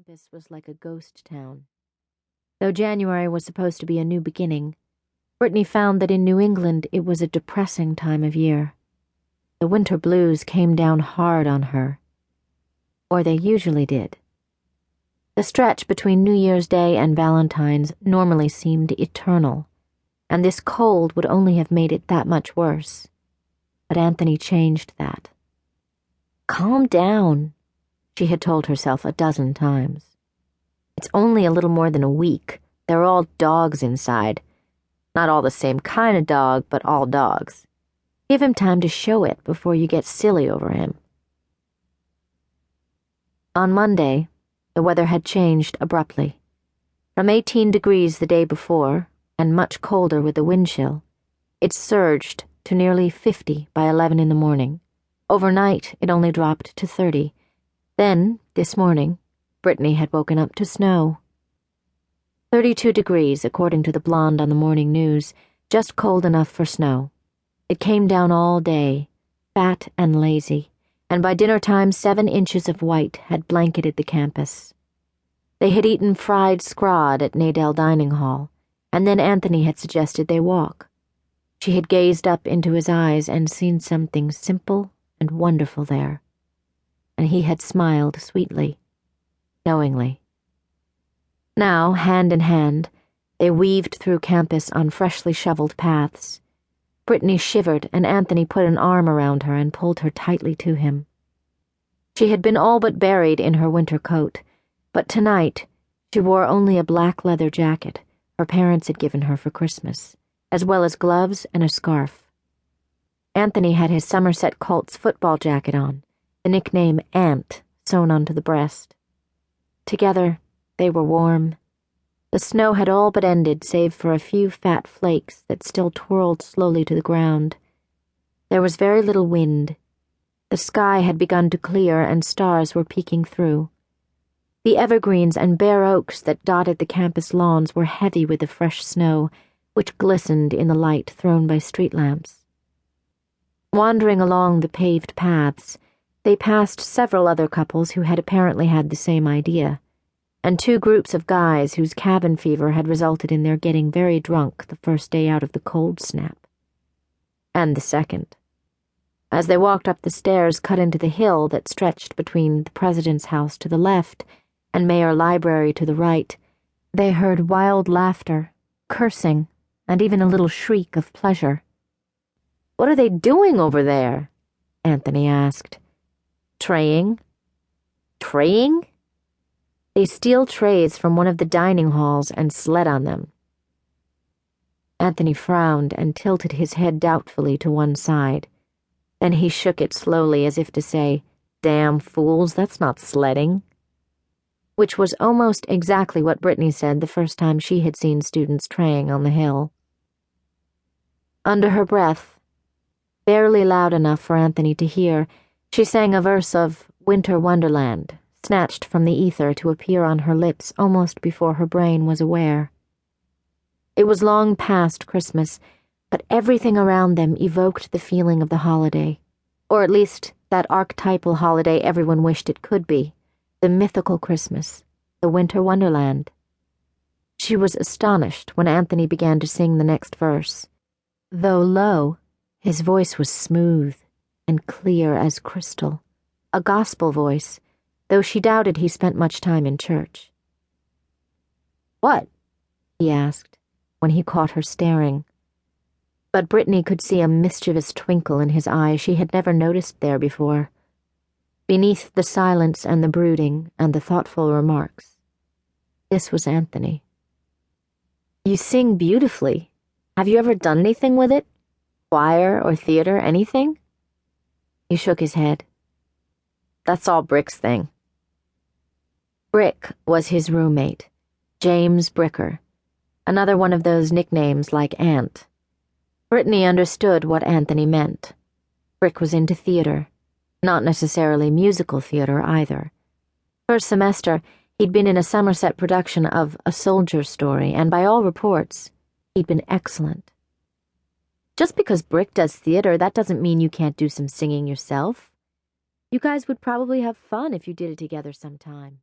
campus was like a ghost town. Though January was supposed to be a new beginning, Brittany found that in New England it was a depressing time of year. The winter blues came down hard on her. Or they usually did. The stretch between New Year's Day and Valentine's normally seemed eternal, and this cold would only have made it that much worse. But Anthony changed that. "Calm down," she had told herself a dozen times. "It's only a little more than a week. They're all dogs inside. Not all the same kind of dog, but all dogs. Give him time to show it before you get silly over him." On Monday, the weather had changed abruptly. From 18 degrees the day before, and much colder with the wind chill, it surged to nearly 50 by 11 in the morning. Overnight, it only dropped to 30. Then, this morning, Brittany had woken up to snow. 32 degrees, according to the blonde on the morning news, just cold enough for snow. It came down all day, fat and lazy, and by dinner time 7 inches of white had blanketed the campus. They had eaten fried scrod at Nadell Dining Hall, and then Anthony had suggested they walk. She had gazed up into his eyes and seen something simple and wonderful there, and he had smiled sweetly, knowingly. Now, hand in hand, they weaved through campus on freshly shoveled paths. Brittany shivered, and Anthony put an arm around her and pulled her tightly to him. She had been all but buried in her winter coat, but tonight she wore only a black leather jacket her parents had given her for Christmas, as well as gloves and a scarf. Anthony had his Somerset Colts football jacket on, the nickname Ant sewn onto the breast. Together, they were warm. The snow had all but ended, save for a few fat flakes that still twirled slowly to the ground. There was very little wind. The sky had begun to clear, and stars were peeking through. The evergreens and bare oaks that dotted the campus lawns were heavy with the fresh snow, which glistened in the light thrown by street lamps. Wandering along the paved paths, they passed several other couples who had apparently had the same idea, and 2 groups of guys whose cabin fever had resulted in their getting very drunk the first day out of the cold snap. And the second. As they walked up the stairs cut into the hill that stretched between the president's house to the left and Mayor Library to the right, they heard wild laughter, cursing, and even a little shriek of pleasure. "What are they doing over there?" Anthony asked. "Traying." "Traying?" "They steal trays from one of the dining halls and sled on them." Anthony frowned and tilted his head doubtfully to one side. Then he shook it slowly as if to say, "Damn fools, that's not sledding." Which was almost exactly what Brittany said the first time she had seen students traying on the hill. Under her breath, barely loud enough for Anthony to hear, she sang a verse of Winter Wonderland, snatched from the ether to appear on her lips almost before her brain was aware. It was long past Christmas, but everything around them evoked the feeling of the holiday, or at least that archetypal holiday everyone wished it could be, the mythical Christmas, the Winter Wonderland. She was astonished when Anthony began to sing the next verse. Though low, his voice was smooth and clear as crystal, a gospel voice, though she doubted he spent much time in church. "What?" he asked, when he caught her staring. But Brittany could see a mischievous twinkle in his eye she had never noticed there before, beneath the silence and the brooding and the thoughtful remarks. This was Anthony. "You sing beautifully. Have you ever done anything with it? Choir or theater, anything?" He shook his head. "That's all Brick's thing." Brick was his roommate, James Bricker, another one of those nicknames like Ant. Brittany understood what Anthony meant. Brick was into theater, not necessarily musical theater either. First semester, he'd been in a Somerset production of A Soldier Story, and by all reports, he'd been excellent. Just because Brick does theater, that doesn't mean you can't do some singing yourself. You guys would probably have fun if you did it together sometime.